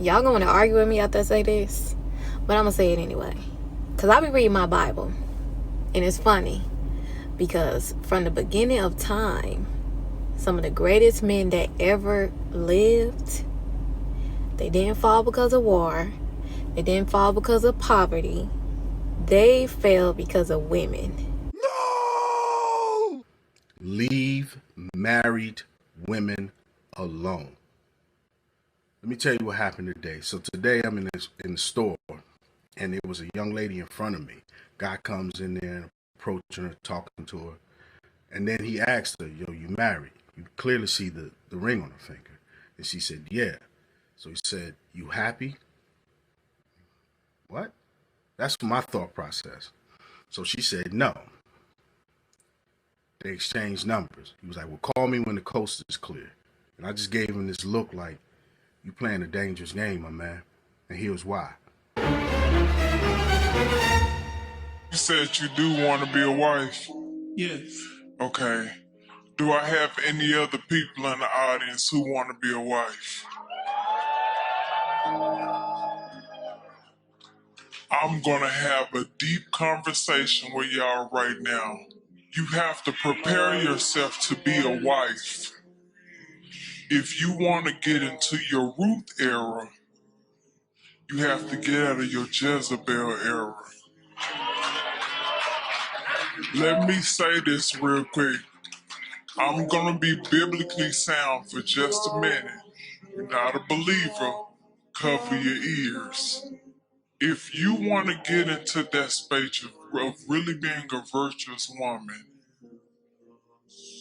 Y'all gonna argue with me after I say this, but I'm gonna say it anyway. Cause I be reading my Bible, and it's funny because from the beginning of time, some of the greatest men that ever lived, they didn't fall because of war, they didn't fall because of poverty, they fell because of women. No! Leave married women alone. Let me tell you what happened today. So today I'm in the store, and there was a young lady in front of me. Guy comes in there and approaching her, talking to her, and then he asked her, "Yo, you married? You clearly see the ring on her finger." And she said, "Yeah." So he said, "You happy?" What? That's my thought process. So she said, "No." They exchanged numbers. He was like, "Well, call me when the coast is clear." And I just gave him this look like, "You playing a dangerous game, my man." And here's why. You said you do want to be a wife. Yes. Okay. Do I have any other people in the audience who want to be a wife? I'm going to have a deep conversation with y'all right now. You have to prepare yourself to be a wife. If you want to get into your Ruth era, you have to get out of your Jezebel era. Let me say this real quick. I'm going to be biblically sound for just a minute. You're not a believer, cover your ears. If you want to get into that space of really being a virtuous woman,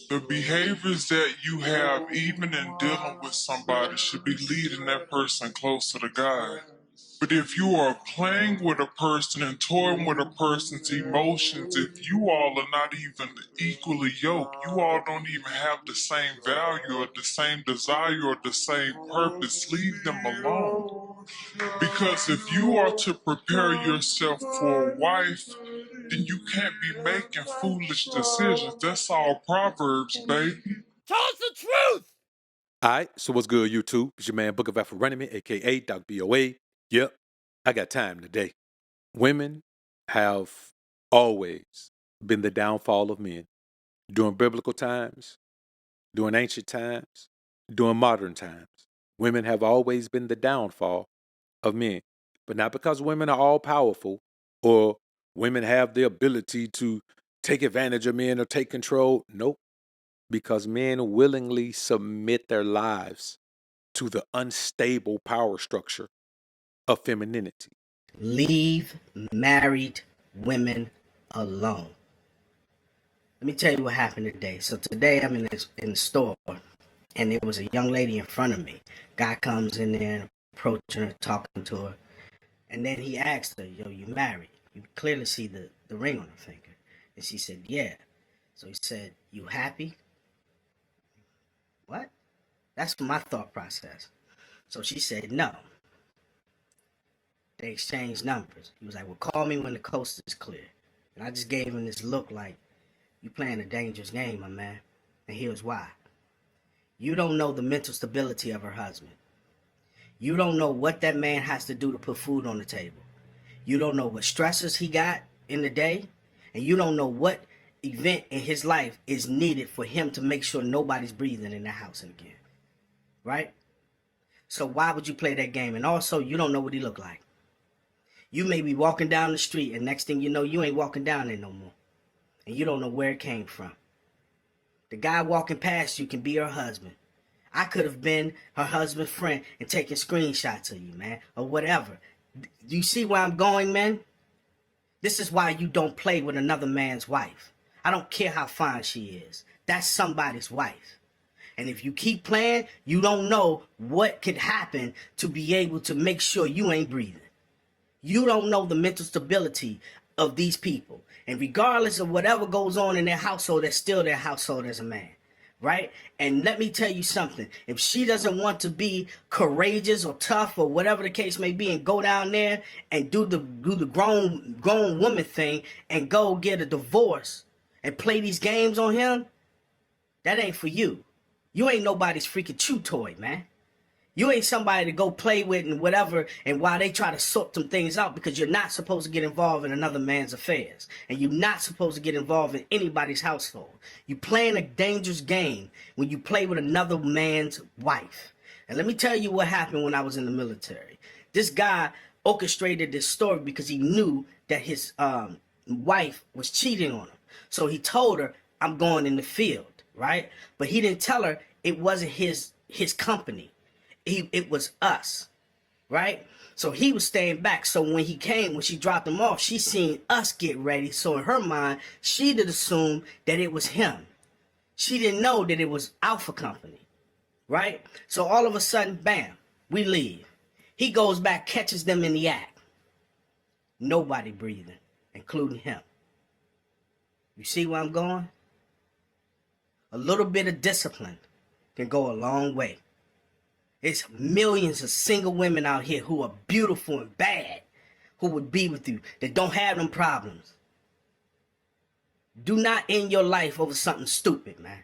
the behaviors that you have, even in dealing with somebody, should be leading that person closer to God. But if you are playing with a person and toying with a person's emotions, if you all are not even equally yoked, you all don't even have the same value or the same desire or the same purpose, leave them alone. Because if you are to prepare yourself for a wife, then you can't be making foolish decisions. That's all Proverbs, baby. Tell us the truth! Alright, so what's good, YouTube? It's your man, Book of AlphaRonomy, aka Doc BOA. Yep, I got time today. Women have always been the downfall of men. During biblical times, during ancient times, during modern times. Women have always been the downfall of men. But not because women are all powerful or women have the ability to take advantage of men or take control. Nope. Because men willingly submit their lives to the unstable power structure of femininity. Leave married women alone. Let me tell you what happened today. So today I'm in the store, and there was a young lady in front of me. Guy comes in there and approaching her, talking to her, and then he asked her, "Yo, you married? You clearly see the ring on her finger." And she said, "Yeah." So he said, "You happy?" What? That's my thought process. So she said, "No." They exchanged numbers. He was like, "Well, call me when the coast is clear." And I just gave him this look like, "You playing a dangerous game, my man." And here's why. You don't know the mental stability of her husband. You don't know what that man has to do to put food on the table. You don't know what stressors he got in the day. And you don't know what event in his life is needed for him to make sure nobody's breathing in the house again. Right? So why would you play that game? And also, you don't know what he looked like. You may be walking down the street, and next thing you know, you ain't walking down there no more. And you don't know where it came from. The guy walking past you can be her husband. I could have been her husband's friend and taking screenshots of you, man, or whatever. You see where I'm going, man? This is why you don't play with another man's wife. I don't care how fine she is. That's somebody's wife. And if you keep playing, you don't know what could happen to be able to make sure you ain't breathing. You don't know the mental stability of these people. And regardless of whatever goes on in their household, that's still their household as a man. Right? And let me tell you something. If she doesn't want to be courageous or tough or whatever the case may be and go down there and do the grown woman thing and go get a divorce and play these games on him, that ain't for you. You ain't nobody's freaking chew toy, man. You ain't somebody to go play with and whatever, and while they try to sort some things out, because you're not supposed to get involved in another man's affairs. And you're not supposed to get involved in anybody's household. You playing a dangerous game when you play with another man's wife. And let me tell you what happened when I was in the military. This guy orchestrated this story because he knew that his wife was cheating on him. So he told her, I'm going in the field, right? But he didn't tell her it wasn't his company. It was us, right? So he was staying back. So when she dropped him off, she seen us get ready. So in her mind, she did assume that it was him. She didn't know that it was Alpha Company, right? So all of a sudden, bam, we leave. He goes back, catches them in the act. Nobody breathing, including him. You see where I'm going? A little bit of discipline can go a long way. It's millions of single women out here who are beautiful and bad, who would be with you, that don't have them problems. Do not end your life over something stupid, man.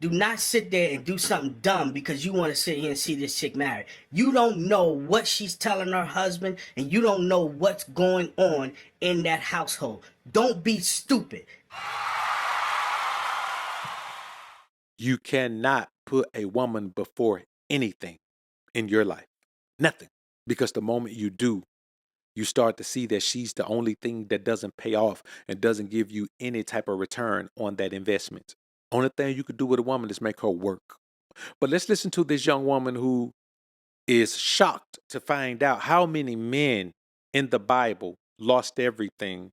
Do not sit there and do something dumb because you want to sit here and see this chick married. You don't know what she's telling her husband, and you don't know what's going on in that household. Don't be stupid. You cannot put a woman before anything in your life. Nothing. Because the moment you do, you start to see that she's the only thing that doesn't pay off and doesn't give you any type of return on that investment. Only thing you could do with a woman is make her work. But let's listen to this young woman who is shocked to find out how many men in the Bible lost everything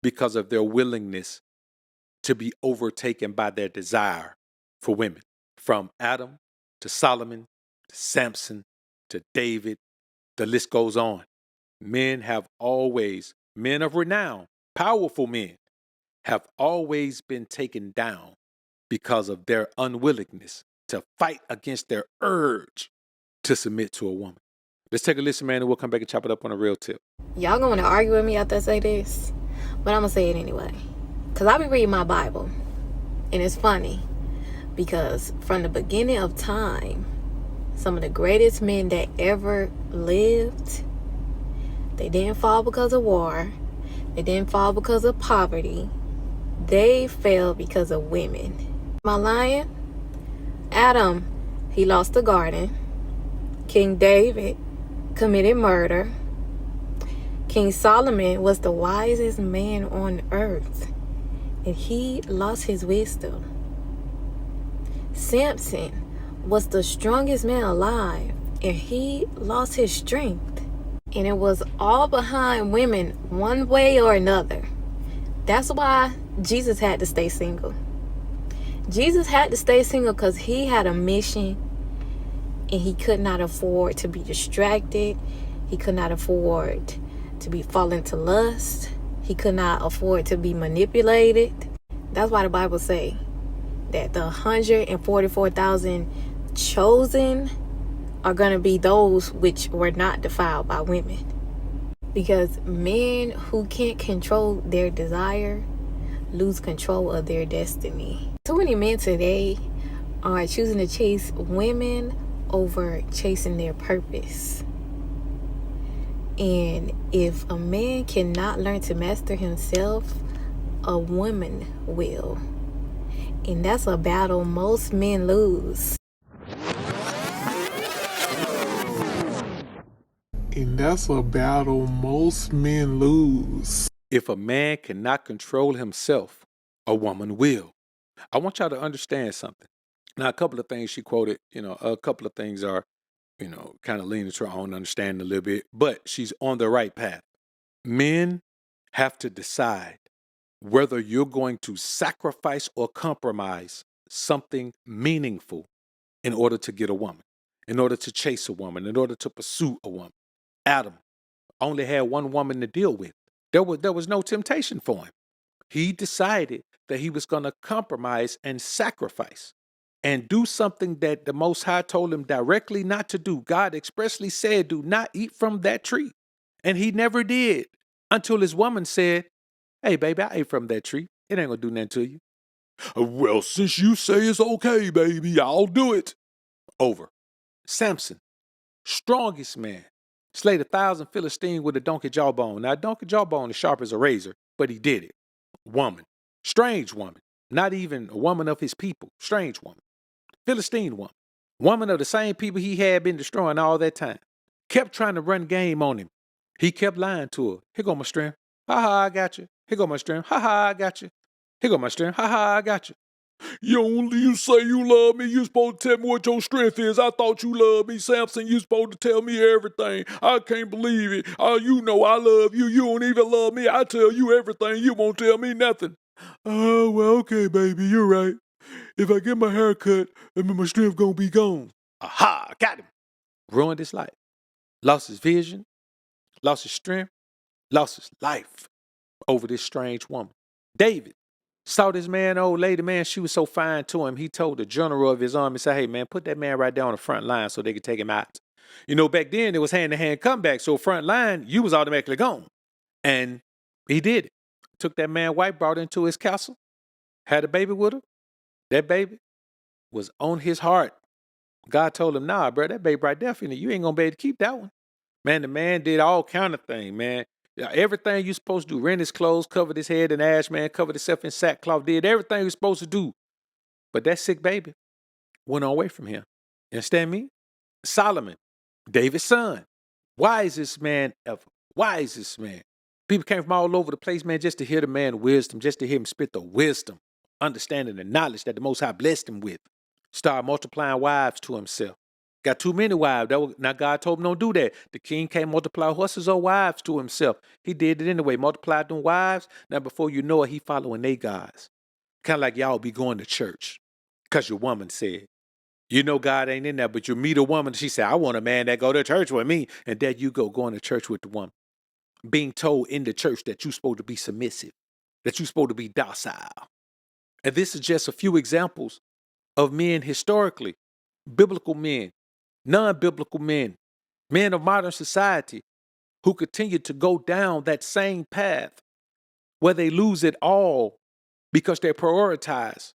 because of their willingness to be overtaken by their desire for women. From Adam to Solomon to Samson to David, the list goes on. Men of renown, powerful men, have always been taken down because of their unwillingness to fight against their urge to submit to a woman. Let's take a listen, man, and we'll come back and chop it up on a real tip. Y'all gonna argue with me after I say this, but I'm gonna say it anyway. Because I be reading my Bible, and it's funny because from the beginning of time, some of the greatest men that ever lived, they didn't fall because of war. They didn't fall because of poverty. They fell because of women. Am I lying? Adam, he lost the garden. King David committed murder. King Solomon was the wisest man on earth, and he lost his wisdom. Samson was the strongest man alive, and he lost his strength. And it was all behind women one way or another. That's why Jesus had to stay single. Jesus had to stay single because he had a mission, and he could not afford to be distracted. He could not afford to be falling to lust. He could not afford to be manipulated. That's why the Bible say that the 144,000 chosen are going to be those which were not defiled by women. Because men who can't control their desire lose control of their destiny. So many men today are choosing to chase women over chasing their purpose. And if a man cannot learn to master himself, a woman will. And that's a battle most men lose. And that's a battle most men lose. If a man cannot control himself, a woman will. I want y'all to understand something. Now, a couple of things she quoted, a couple of things are, kind of leaning to her own understanding a little bit, but she's on the right path. Men have to decide whether you're going to sacrifice or compromise something meaningful in order to get a woman, in order to chase a woman, in order to pursue a woman. Adam only had one woman to deal with. There was no temptation for him. He decided that he was going to compromise and sacrifice and do something that the Most High told him directly not to do. God expressly said, do not eat from that tree. And he never did until his woman said, hey, baby, I ate from that tree. It ain't going to do nothing to you. Well, since you say it's okay, baby, I'll do it. Over. Samson strongest man, slayed 1,000 Philistines with a donkey jawbone. Now, a donkey jawbone is sharp as a razor, but he did it. Woman, strange woman, not even a woman of his people, strange woman, Philistine woman, woman of the same people he had been destroying all that time. Kept trying to run game on him. He kept lying to her. Here go my strength. Ha ha, I got you. Here go my strength. Ha ha, I got you. Here go my strength. Ha ha, I got you. You say you love me. You supposed to tell me what your strength is. I thought you loved me, Samson. You supposed to tell me everything. I can't believe it. You know I love you. You don't even love me. I tell you everything. You won't tell me nothing. Oh, well, okay, baby. You're right. If I get my hair cut, I mean, my strength gonna be gone. Aha, got him. Ruined his life. Lost his vision. Lost his strength. Lost his life over this strange woman. David saw this man, old lady, man, she was so fine to him. He told the general of his army, said, hey, man, put that man right there on the front line so they could take him out. You know, back then it was hand-to-hand comeback. So front line, you was automatically gone. And he did it. Took that man wife, brought her into his castle, had a baby with her. That baby was on his heart. God told him, nah, bro, that baby right there, you ain't going to be able to keep that one. Man, the man did all kind of things, man. Everything you supposed to do, rent his clothes, covered his head in ash, man, covered himself in sackcloth, did everything he was supposed to do. But that sick baby went away from him. You understand me? Solomon, David's son, wisest man ever, wisest man. People came from all over the place, man, just to hear the man wisdom, just to hear him spit the wisdom, understanding the knowledge that the Most High blessed him with. Started multiplying wives to himself. Got too many wives. Now God told him don't do that. The king can't multiply horses or wives to himself. He did it anyway. Multiplied them wives. Now before you know it, he following they guys. Kind of like y'all be going to church. Because your woman said. You know God ain't in there, but you meet a woman. She said, I want a man that go to church with me. And there you go, going to church with the woman. Being told in the church that you're supposed to be submissive. That you're supposed to be docile. And this is just a few examples of men historically. Biblical men. Non-biblical men, men of modern society who continue to go down that same path where they lose it all because they prioritize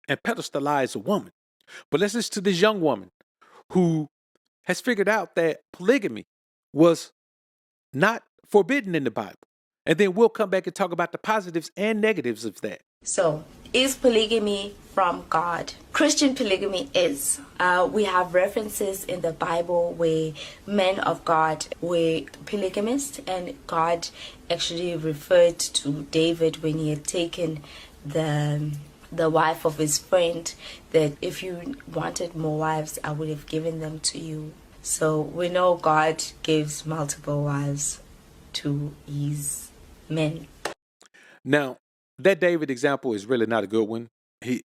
and pedestalize a woman. But let's listen to this young woman who has figured out that polygamy was not forbidden in the Bible. And then we'll come back and talk about the positives and negatives of that. So, is polygamy from God? Christian polygamy is. We have references in the Bible where men of God were polygamists, and God actually referred to David when he had taken the wife of his friend, that if you wanted more wives, I would have given them to you. So we know God gives multiple wives to his men. Now, that David example is really not a good one.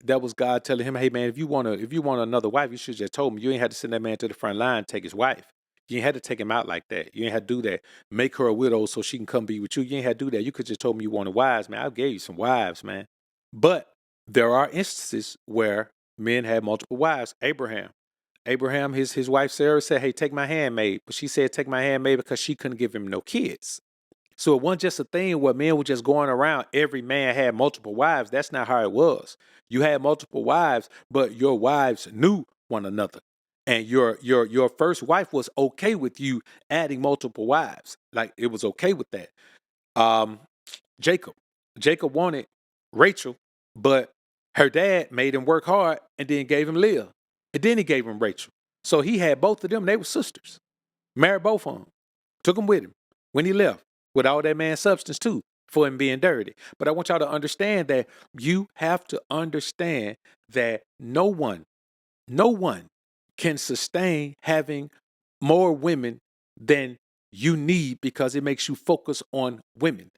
That was God telling him, hey man, if you want another wife, you should just told me. You ain't had to send that man to the front line and take his wife. You ain't had to take him out like that. You ain't had to do that. Make her a widow so she can come be with you. You ain't had to do that. You could just told me you wanted wives, man. I gave you some wives, man. But there are instances where men had multiple wives. Abraham, his wife Sarah said, hey, take my handmaid. But she said, take my handmaid because she couldn't give him no kids. So it wasn't just a thing where men were just going around. Every man had multiple wives. That's not how it was. You had multiple wives, but your wives knew one another. And your first wife was okay with you adding multiple wives. Like it was okay with that. Jacob wanted Rachel, but her dad made him work hard and then gave him Leah. And then he gave him Rachel. So he had both of them. They were sisters. Married both of them. Took them with him when he left. With all that man's substance too, for him being dirty. But I want y'all to understand that you have to understand that no one can sustain having more women than you need because it makes you focus on women.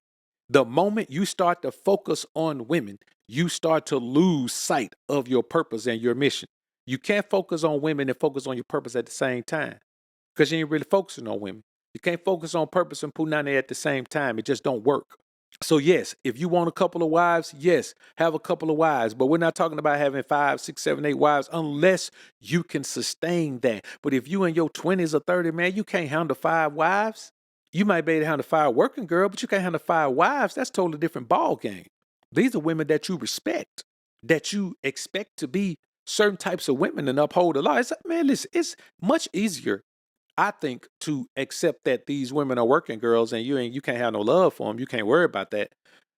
The moment you start to focus on women, you start to lose sight of your purpose and your mission. You can't focus on women and focus on your purpose at the same time because you ain't really focusing on women. You can't focus on purpose and punani at the same time. It just don't work. So yes, if you want a couple of wives, yes, have a couple of wives. But we're not talking about having 5, 6, 7, 8 wives unless you can sustain that. But if you in your 20s or 30, man, you can't handle 5 wives. You might be able to handle 5 working girl, but you can't handle 5 wives. That's a totally different ball game. These are women that you respect, that you expect to be certain types of women and uphold the law. Man, listen, it's much easier. I think, to accept that these women are working girls and you can't have no love for them, you can't worry about that,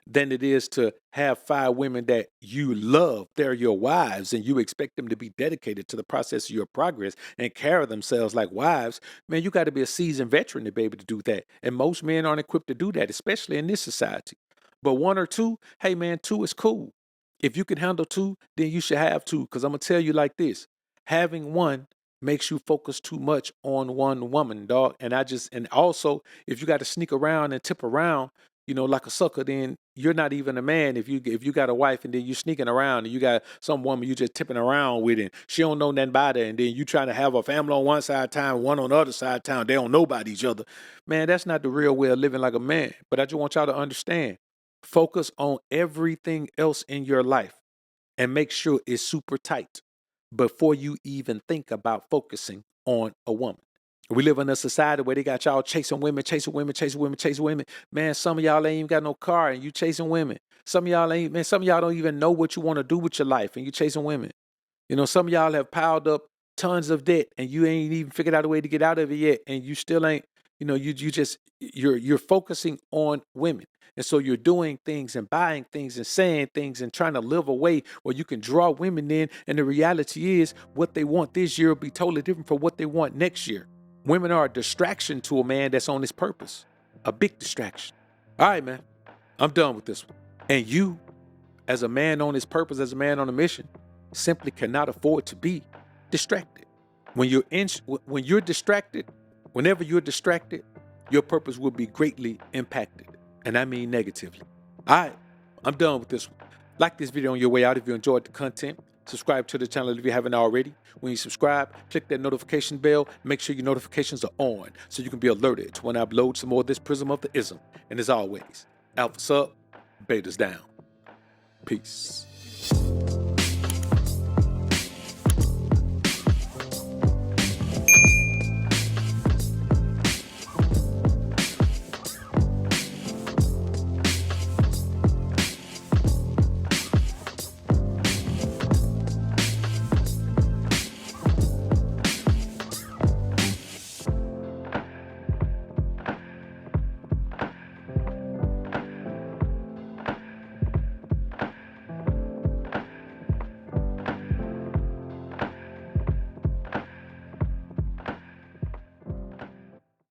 than it is to have 5 women that you love. They're your wives, and you expect them to be dedicated to the process of your progress and carry themselves like wives. Man, you got to be a seasoned veteran to be able to do that. And most men aren't equipped to do that, especially in this society. But 1 or 2, hey man, 2 is cool. If you can handle 2, then you should have 2. Because I'm going to tell you like this: having 1 makes you focus too much on 1 woman, dog. And also, if you got to sneak around and tip around, like a sucker, then you're not even a man. If you got a wife and then you sneaking around and you got some woman you just tipping around with and she don't know nothing about it, and then you trying to have a family on one side of town, one on the other side of town, they don't know about each other. Man, that's not the real way of living like a man. But I just want y'all to understand, focus on everything else in your life and make sure it's super tight before you even think about focusing on a woman. We live in a society where they got y'all chasing women. Man, some of y'all ain't even got no car and you chasing women. Some of y'all don't even know what you want to do with your life and you chasing women. Some of y'all have piled up tons of debt and you ain't even figured out a way to get out of it yet. And you still ain't, you're focusing on women. And so you're doing things and buying things and saying things and trying to live a way where you can draw women in. And the reality is, what they want this year will be totally different from what they want next year. Women are a distraction to a man that's on his purpose. A big distraction. All right, man. I'm done with this one. And you, as a man on his purpose, as a man on a mission, simply cannot afford to be distracted. Whenever you're distracted, your purpose will be greatly impacted. And I mean negatively. All right. I'm done with this one. Like this video on your way out if you enjoyed the content. Subscribe to the channel if you haven't already. When you subscribe, click that notification bell. Make sure your notifications are on so you can be alerted to when I upload some more of this Prism of the Ism. And as always, Alpha's up, Beta's down. Peace.